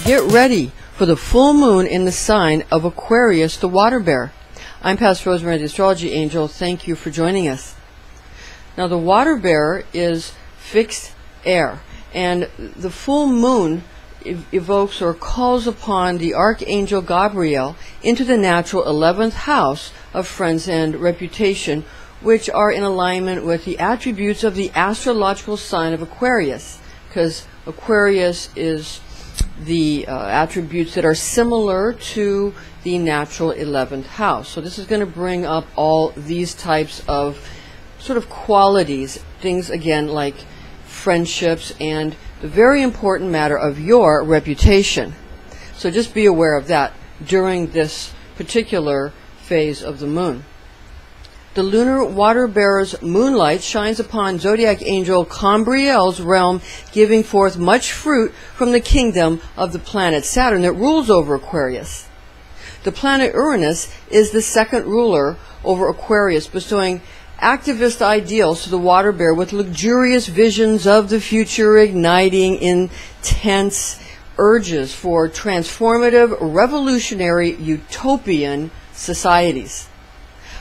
Get ready for the full moon in the sign of Aquarius, the water bear. I'm Pastor Rosemary, the Astrology Angel. Thank you for joining us. Now, the water bear is fixed air, and the full moon evokes or calls upon the Archangel Gabriel into the natural 11th house of friends and reputation, which are in alignment with the attributes of the astrological sign of Aquarius, because Aquarius is the attributes that are similar to the natural 11th house. So this is going to bring up all these types of sort of qualities, things again like friendships and the very important matter of your reputation. So just be aware of that during this particular phase of the moon. The lunar water bearer's moonlight shines upon zodiac angel Cambriel's realm, giving forth much fruit from the kingdom of the planet Saturn that rules over Aquarius. The planet Uranus is the second ruler over Aquarius, bestowing activist ideals to the water bear with luxurious visions of the future, igniting intense urges for transformative, revolutionary, utopian societies.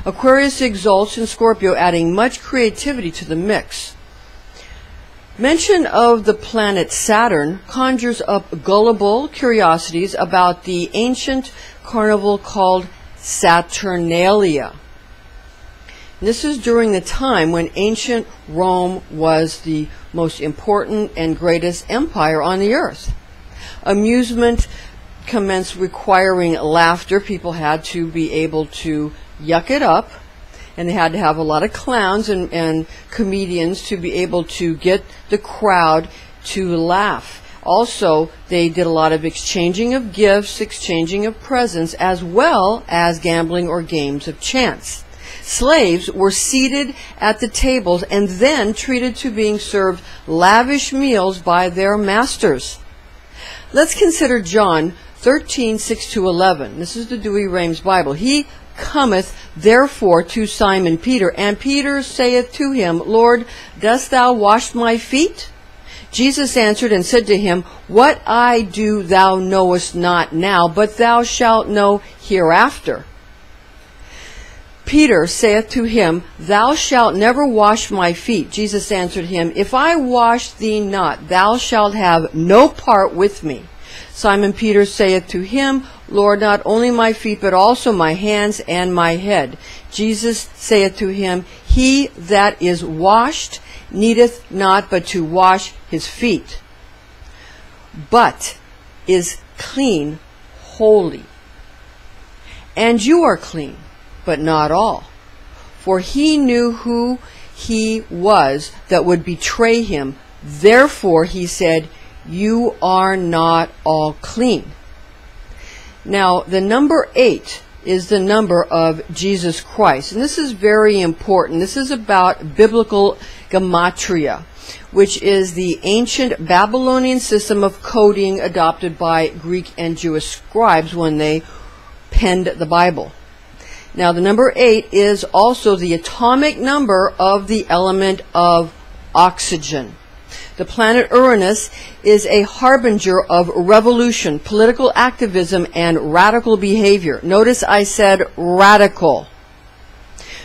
Aquarius exalts in Scorpio, adding much creativity to the mix. Mention of the planet Saturn conjures up gullible curiosities about the ancient carnival called Saturnalia. This is during the time when ancient Rome was the most important and greatest empire on the earth. Amusement commenced requiring laughter. People had to be able to yuck it up, and they had to have a lot of clowns and comedians to be able to get the crowd to laugh. Also, they did a lot of exchanging of gifts, exchanging of presents, as well as gambling or games of chance. Slaves were seated at the tables and then treated to being served lavish meals by their masters. Let's consider John 13:6-11. This is the Douay-Rheims Bible. He cometh therefore to Simon Peter, and Peter saith to him, Lord, dost thou wash my feet? Jesus answered and said to him, What I do thou knowest not now, but thou shalt know hereafter. Peter saith to him, Thou shalt never wash my feet. Jesus answered him, If I wash thee not, thou shalt have no part with me. Simon Peter saith to him, Lord, not only my feet, but also my hands and my head. Jesus saith to him, He that is washed needeth not but to wash his feet, but is clean wholly. And you are clean, but not all. For he knew who he was that would betray him. Therefore he said, You are not all clean. Now, the number 8 is the number of Jesus Christ. And this is very important. This is about biblical gematria, which is the ancient Babylonian system of coding adopted by Greek and Jewish scribes when they penned the Bible. Now, the number 8 is also the atomic number of the element of oxygen. The planet Uranus is a harbinger of revolution, political activism, and radical behavior. Notice I said radical,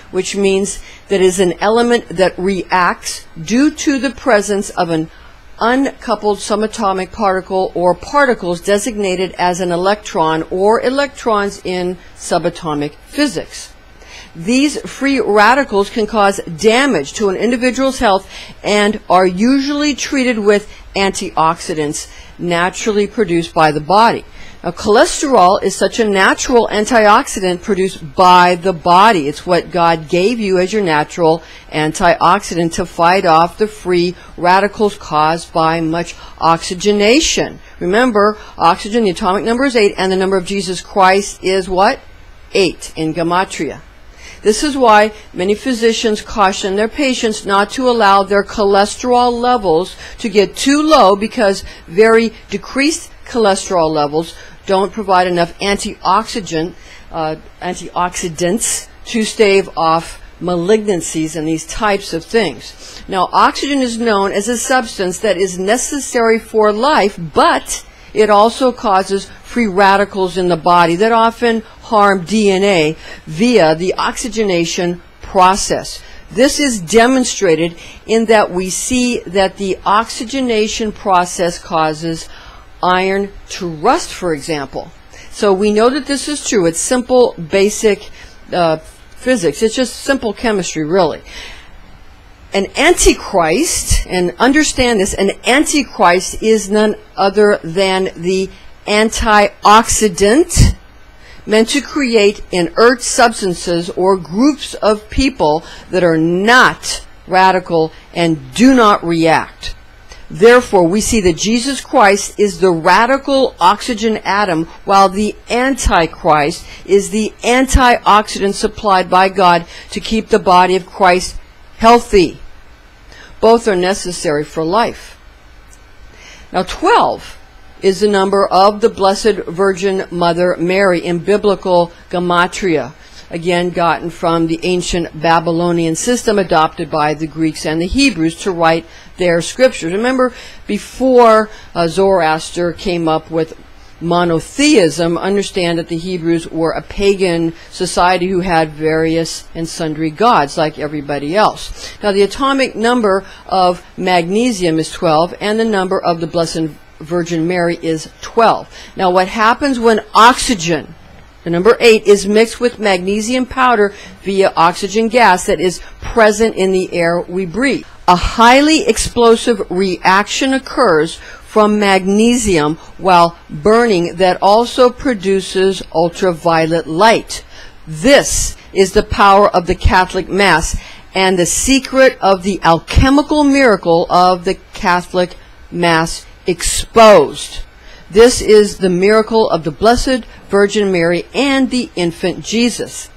which means that it is an element that reacts due to the presence of an uncoupled subatomic particle or particles designated as an electron or electrons in subatomic physics. These free radicals can cause damage to an individual's health and are usually treated with antioxidants naturally produced by the body. Now, cholesterol is such a natural antioxidant produced by the body. It's what God gave you as your natural antioxidant to fight off the free radicals caused by much oxygenation. Remember, oxygen, the atomic number is 8, and the number of Jesus Christ is what? 8 in gematria. This is why many physicians caution their patients not to allow their cholesterol levels to get too low, because very decreased cholesterol levels don't provide enough antioxidants to stave off malignancies and these types of things. Now, oxygen is known as a substance that is necessary for life, but it also causes free radicals in the body that often harm DNA via the oxygenation process. This is demonstrated in that we see that the oxygenation process causes iron to rust, for example. So we know that this is true. It's simple, basic physics. It's just simple chemistry, really. An antichrist, and understand this, an antichrist is none other than the antioxidant meant to create inert substances or groups of people that are not radical and do not react. Therefore, we see that Jesus Christ is the radical oxygen atom, while the Antichrist is the antioxidant supplied by God to keep the body of Christ healthy. Both are necessary for life. Now, 12 is the number of the Blessed Virgin Mother Mary in biblical gematria, again gotten from the ancient Babylonian system adopted by the Greeks and the Hebrews to write their scriptures. Remember, before Zoroaster came up with monotheism, understand that the Hebrews were a pagan society who had various and sundry gods like everybody else. Now, the atomic number of magnesium is 12, and the number of the Blessed Virgin Mary is 12. Now, what happens when oxygen, the number 8, is mixed with magnesium powder via oxygen gas that is present in the air we breathe? A highly explosive reaction occurs from magnesium while burning that also produces ultraviolet light. This is the power of the Catholic Mass and the secret of the alchemical miracle of the Catholic Mass exposed. This is the miracle of the Blessed Virgin Mary and the infant Jesus.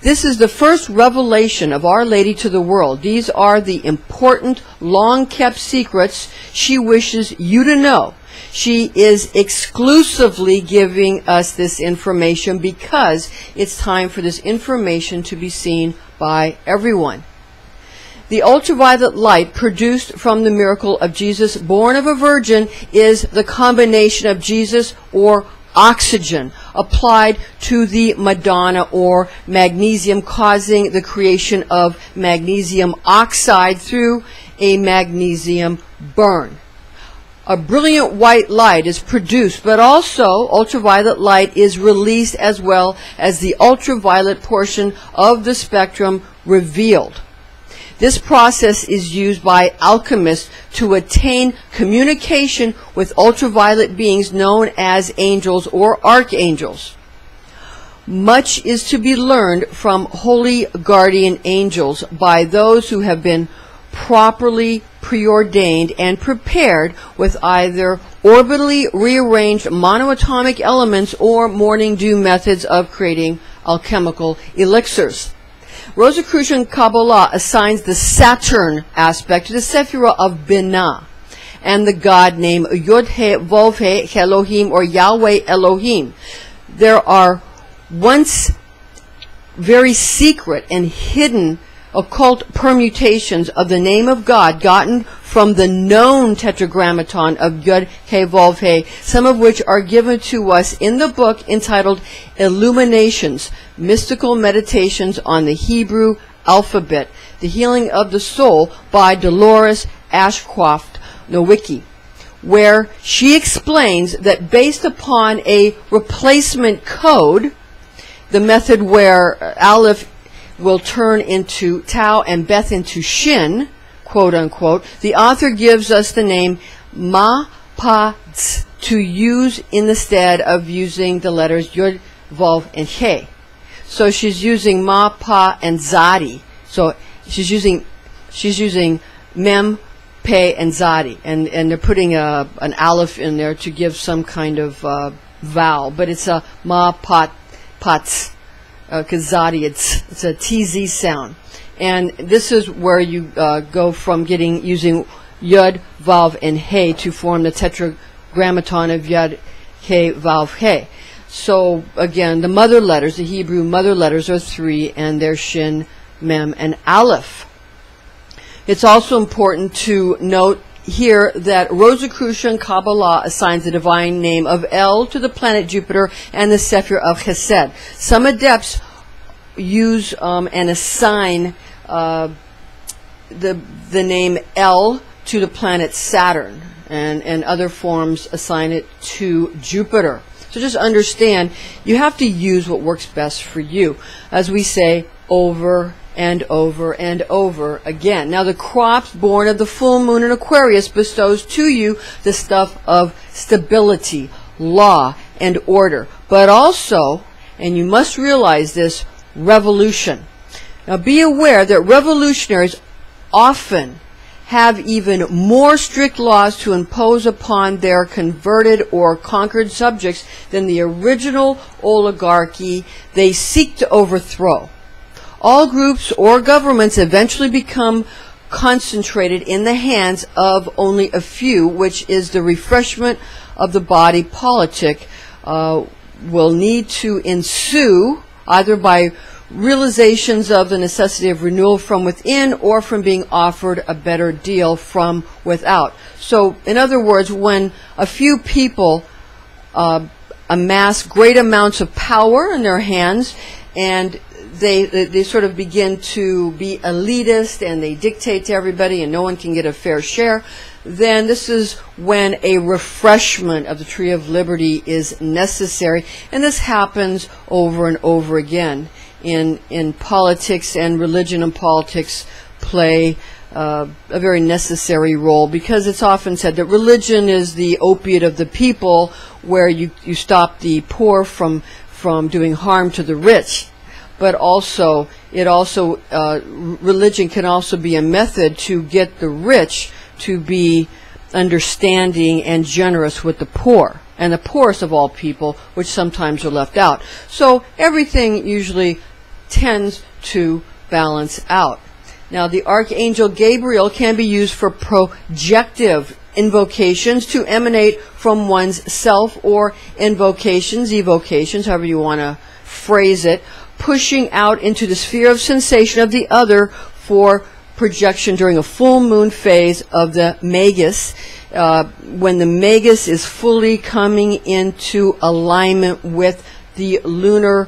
This is the first revelation of Our Lady to the world. These are the important, long-kept secrets she wishes you to know. She is exclusively giving us this information because it's time for this information to be seen by everyone. The ultraviolet light produced from the miracle of Jesus, born of a virgin, is the combination of Jesus or oxygen applied to the Madonna or magnesium, causing the creation of magnesium oxide through a magnesium burn. A brilliant white light is produced, but also ultraviolet light is released, as well as the ultraviolet portion of the spectrum revealed. This process is used by alchemists to attain communication with ultraviolet beings known as angels or archangels. Much is to be learned from holy guardian angels by those who have been properly preordained and prepared with either orbitally rearranged monoatomic elements or morning dew methods of creating alchemical elixirs. Rosicrucian Kabbalah assigns the Saturn aspect to the Sephirah of Binah and the god name Yod-He, Vov-He, Elohim, or Yahweh Elohim. There are once very secret and hidden occult permutations of the name of God gotten from the known tetragrammaton of Yod-He, Vov-He, some of which are given to us in the book entitled Illuminations, Mystical Meditations on the Hebrew Alphabet, The Healing of the Soul by Dolores Ashcroft Nowicki, where she explains that based upon a replacement code, the method where Aleph will turn into Tau and Beth into Shin, quote unquote, the author gives us the name Ma-Pa-Tz to use in the stead of using the letters Yod, Vav, and He. So she's using Ma, Pa, and Zadi. So she's using Mem, Pe, and Zadi, and they're putting an Aleph in there to give some kind of vowel, but it's a Ma, Pa, Tz Kazadi. It's a TZ sound. And this is where you go from using Yud, Vav, and He to form the tetragrammaton of Yud, He, Vav, He. So again, the mother letters, the Hebrew mother letters, are 3, and they're Shin, Mem, and Aleph. It's also important to note here that Rosicrucian Kabbalah assigns the divine name of El to the planet Jupiter and the Sephir of Chesed. Some adepts use and assign the name El to the planet Saturn, and other forms assign it to Jupiter. So just understand, you have to use what works best for you, as we say over and over and over again. Now, the crops born of the full moon in Aquarius bestows to you the stuff of stability, law, and order, but also, and you must realize this, revolution. Now, be aware that revolutionaries often have even more strict laws to impose upon their converted or conquered subjects than the original oligarchy they seek to overthrow. All groups or governments eventually become concentrated in the hands of only a few, which is the refreshment of the body politic will need to ensue either by realizations of the necessity of renewal from within or from being offered a better deal from without. So, in other words, when a few people amass great amounts of power in their hands, and they sort of begin to be elitist, and they dictate to everybody, and no one can get a fair share, then this is when a refreshment of the Tree of Liberty is necessary, and this happens over and over again. In politics, and religion and politics play a very necessary role, because it's often said that religion is the opiate of the people, where you stop the poor from doing harm to the rich. But also, religion can also be a method to get the rich to be understanding and generous with the poor, and the poorest of all people, which sometimes are left out. So everything usually tends to balance out. Now, the Archangel Gabriel can be used for projective invocations to emanate from one's self, or invocations, evocations, however you want to phrase it, pushing out into the sphere of sensation of the other for projection during a full moon phase of the Magus, when the Magus is fully coming into alignment with the lunar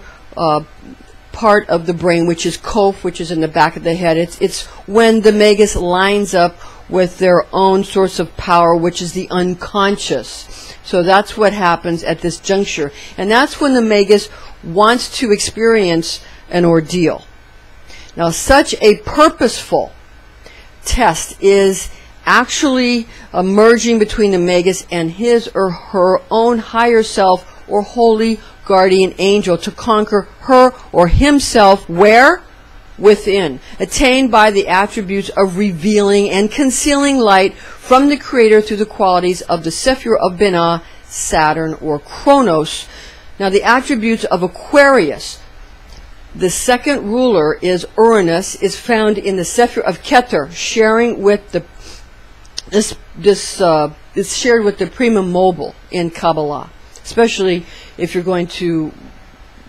part of the brain, which is Koph, which is in the back of the head. It's when the Magus lines up with their own source of power, which is the unconscious. So that's what happens at this juncture. And that's when the Magus wants to experience an ordeal. Now, such a purposeful test is actually merging between the Magus and his or her own higher self or holy guardian angel to conquer her or himself where? Within, attained by the attributes of revealing and concealing light from the Creator through the qualities of the Sephir of Binah, Saturn, or Kronos. Now, the attributes of Aquarius, the second ruler is Uranus, is found in the Sephir of Keter, sharing with the is shared with the Prima Mobile in Kabbalah, especially if you're going to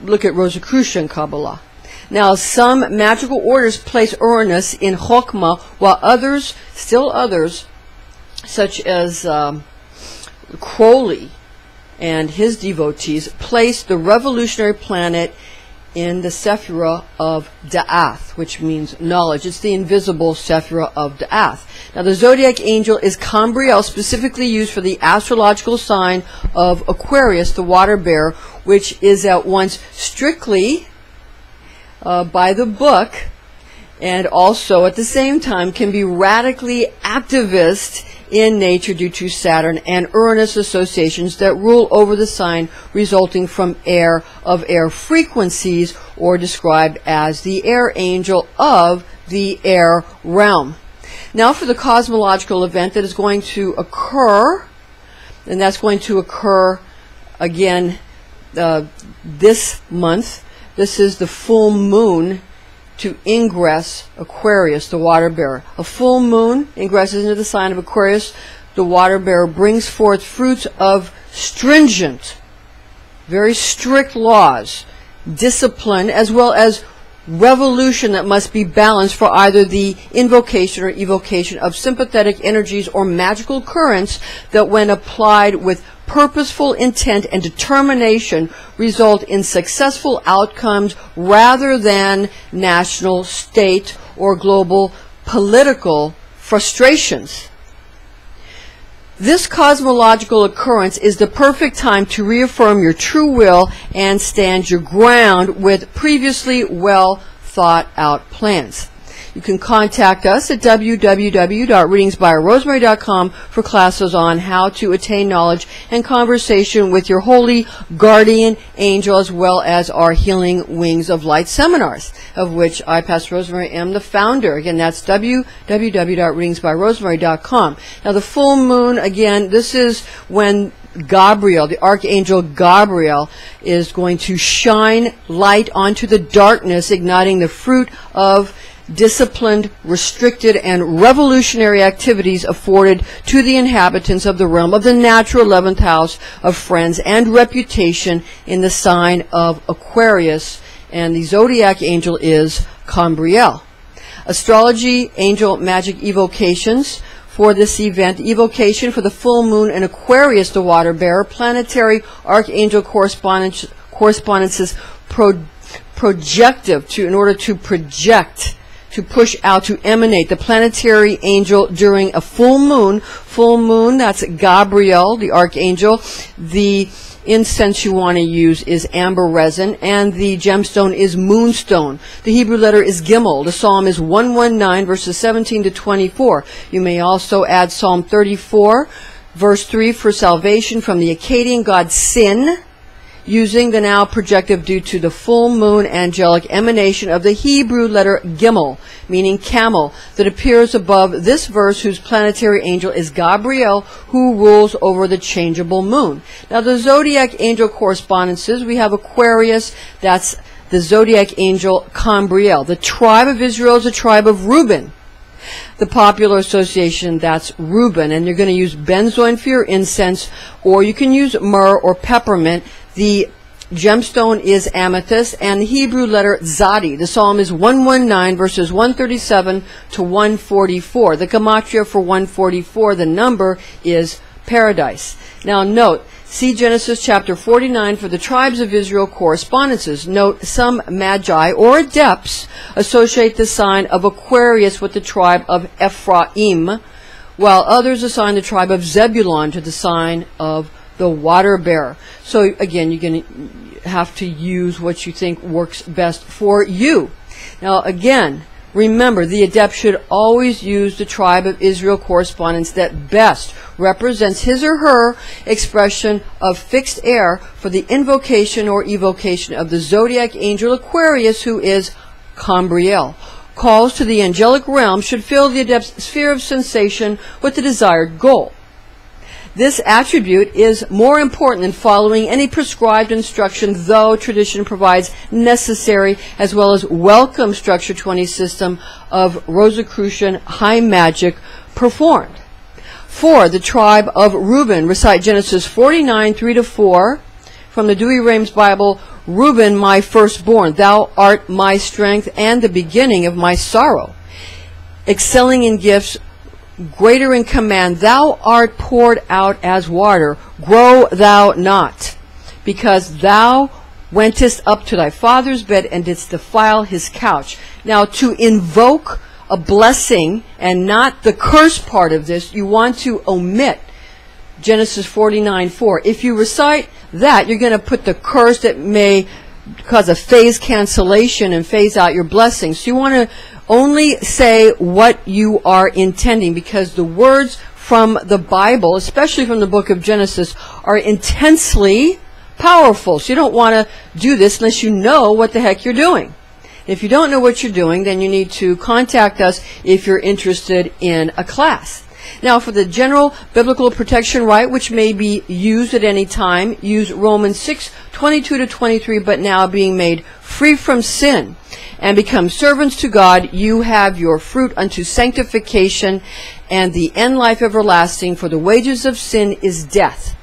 look at Rosicrucian Kabbalah. Now, some magical orders place Uranus in Chokmah, while others, still others, such as Crowley and his devotees, place the revolutionary planet in the Sephira of Da'ath, which means knowledge. It's the invisible Sephira of Da'ath. Now, the zodiac angel is Cambriel, specifically used for the astrological sign of Aquarius, the water bearer, which is at once strictly by the book, and also at the same time can be radically activist in nature due to Saturn and Uranus associations that rule over the sign, resulting from air frequencies, or described as the air angel of the air realm. Now, for the cosmological event that is going to occur, and that's going to occur again this month, This is the full moon to ingress Aquarius, the water bearer. A full moon ingresses into the sign of Aquarius. The water bearer brings forth fruits of stringent, very strict laws, discipline, as well as revolution that must be balanced for either the invocation or evocation of sympathetic energies or magical currents that, when applied with purposeful intent and determination, result in successful outcomes rather than national, state, or global political frustrations. This cosmological occurrence is the perfect time to reaffirm your true will and stand your ground with previously well thought out plans. You can contact us at www.readingsbyrosemary.com for classes on how to attain knowledge and conversation with your holy guardian angel, as well as our Healing Wings of Light seminars, of which I, Pastor Rosemary, am the founder. Again, that's www.readingsbyrosemary.com. Now, the full moon, again, this is when Gabriel, the Archangel Gabriel, is going to shine light onto the darkness, igniting the fruit of disciplined, restricted, and revolutionary activities afforded to the inhabitants of the realm of the natural 11th house of friends and reputation in the sign of Aquarius, and the zodiac angel is Cambriel. Astrology, angel, magic evocations for this event: evocation for the full moon in Aquarius, the water bearer. Planetary archangel correspondences projective, in order to project, to push out, to emanate. The planetary angel during a full moon, that's Gabriel, the archangel. The incense you want to use is amber resin, and the gemstone is moonstone. The Hebrew letter is Gimel. The psalm is 119, verses 17 to 24. You may also add Psalm 34, verse 3, for salvation from the Akkadian god Sin, using the now projective due to the full moon angelic emanation of the Hebrew letter Gimel, meaning camel, that appears above this verse, whose planetary angel is Gabriel, who rules over the changeable moon. Now, the zodiac angel correspondences, we have Aquarius, that's the zodiac angel Cambriel. The tribe of Israel is the tribe of Reuben. The popular association, that's Reuben, and you're going to use benzoin for your incense, or you can use myrrh or peppermint. The gemstone is amethyst, and the Hebrew letter Zadi. The psalm is 119, verses 137 to 144. The gematria for 144, the number, is paradise. Now note, see Genesis chapter 49 for the tribes of Israel correspondences. Note, some magi or adepts associate the sign of Aquarius with the tribe of Ephraim, while others assign the tribe of Zebulun to the sign of the water bearer. So again, you're going to have to use what you think works best for you. Now again, remember, the adept should always use the tribe of Israel correspondence that best represents his or her expression of fixed air for the invocation or evocation of the zodiac angel Aquarius, who is Cambriel. Calls to the angelic realm should fill the adept's sphere of sensation with the desired goal. This attribute is more important than following any prescribed instruction, though tradition provides necessary as well as welcome structure 20 system of Rosicrucian high magic performed. 4. The tribe of Reuben. Recite Genesis 49, 3-4 from the Douay-Rheims Bible. Reuben, my firstborn, thou art my strength and the beginning of my sorrow. Excelling in gifts, greater in command, thou art poured out as water, grow thou not, because thou wentest up to thy father's bed and didst defile his couch. Now, to invoke a blessing and not the curse part of this, you want to omit Genesis 49:4. If you recite that, you're going to put the curse that may cause a phase cancellation and phase out your blessings. So you want to only say what you are intending, because the words from the Bible, especially from the book of Genesis, are intensely powerful. So you don't want to do this unless you know what the heck you're doing. If you don't know what you're doing, then you need to contact us if you're interested in a class. Now, for the general biblical protection right, which may be used at any time, use Romans 6:22-23, but now being made free from sin and become servants to God, you have your fruit unto sanctification and the end life everlasting, for the wages of sin is death.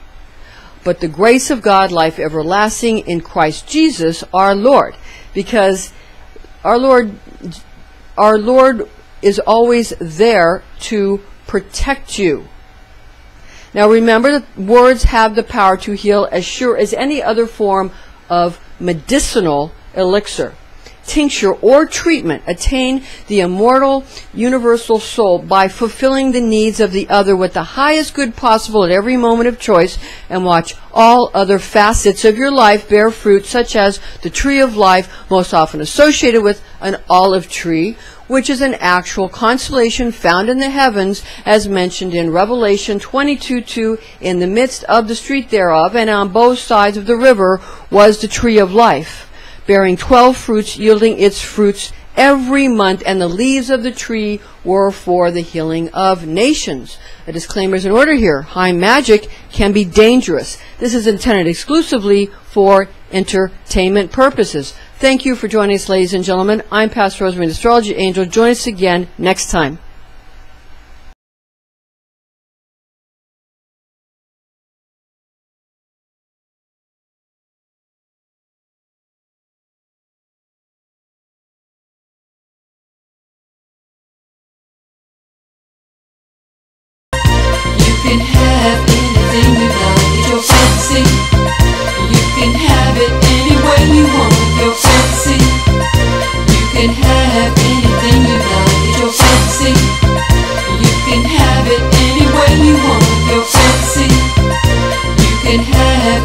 But the grace of God, life everlasting in Christ Jesus our Lord. Because our Lord is always there to protect you. Now remember that words have the power to heal as sure as any other form of medicinal elixir, tincture, or treatment. Attain the immortal universal soul by fulfilling the needs of the other with the highest good possible at every moment of choice, and watch all other facets of your life bear fruit, such as the tree of life, most often associated with an olive tree, which is an actual constellation found in the heavens, as mentioned in Revelation 22:2, in the midst of the street thereof, and on both sides of the river was the tree of life, bearing 12 fruits, yielding its fruits every month, and the leaves of the tree were for the healing of nations. A disclaimer is in order here. High magic can be dangerous. This is intended exclusively for entertainment purposes. Thank you for joining us, ladies and gentlemen. I'm Pastor Rosemary, the Astrology Angel. Join us again next time. You can have anything you like, it's your fancy. You can have it any way you want, your fancy. You can have anything you like, it's your fancy. You can have it any way you want, your fancy. You can have